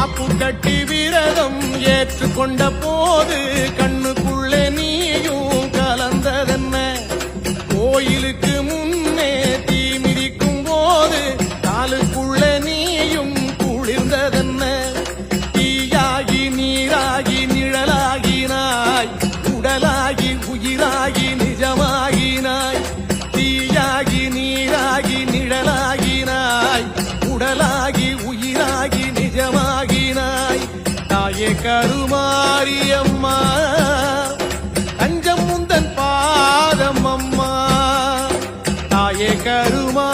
காப்பு கட்டி விரதம் ஏற்றுக்கொண்ட போது கண்ணுக்குள்ளே நீயும் கலந்ததென்ன? கோயிலுக்கு முன்னே தீ மிதிக்கும் போது காலுக்குள்ள நீயும் குளிர்ந்ததென்ன? தீயாகி நீராகி நிழலாகினாய், உடலாகி உயிராகி நிஜமாகினாய். தீயாகி நீராகி நிழலாகினாய், உடலாகி உயிராகி நிஜமாகினாய். தாயே கருமாரியம்மா, தஞ்சம் முந்தன் பாதம் அம்மா. தாயே கருமா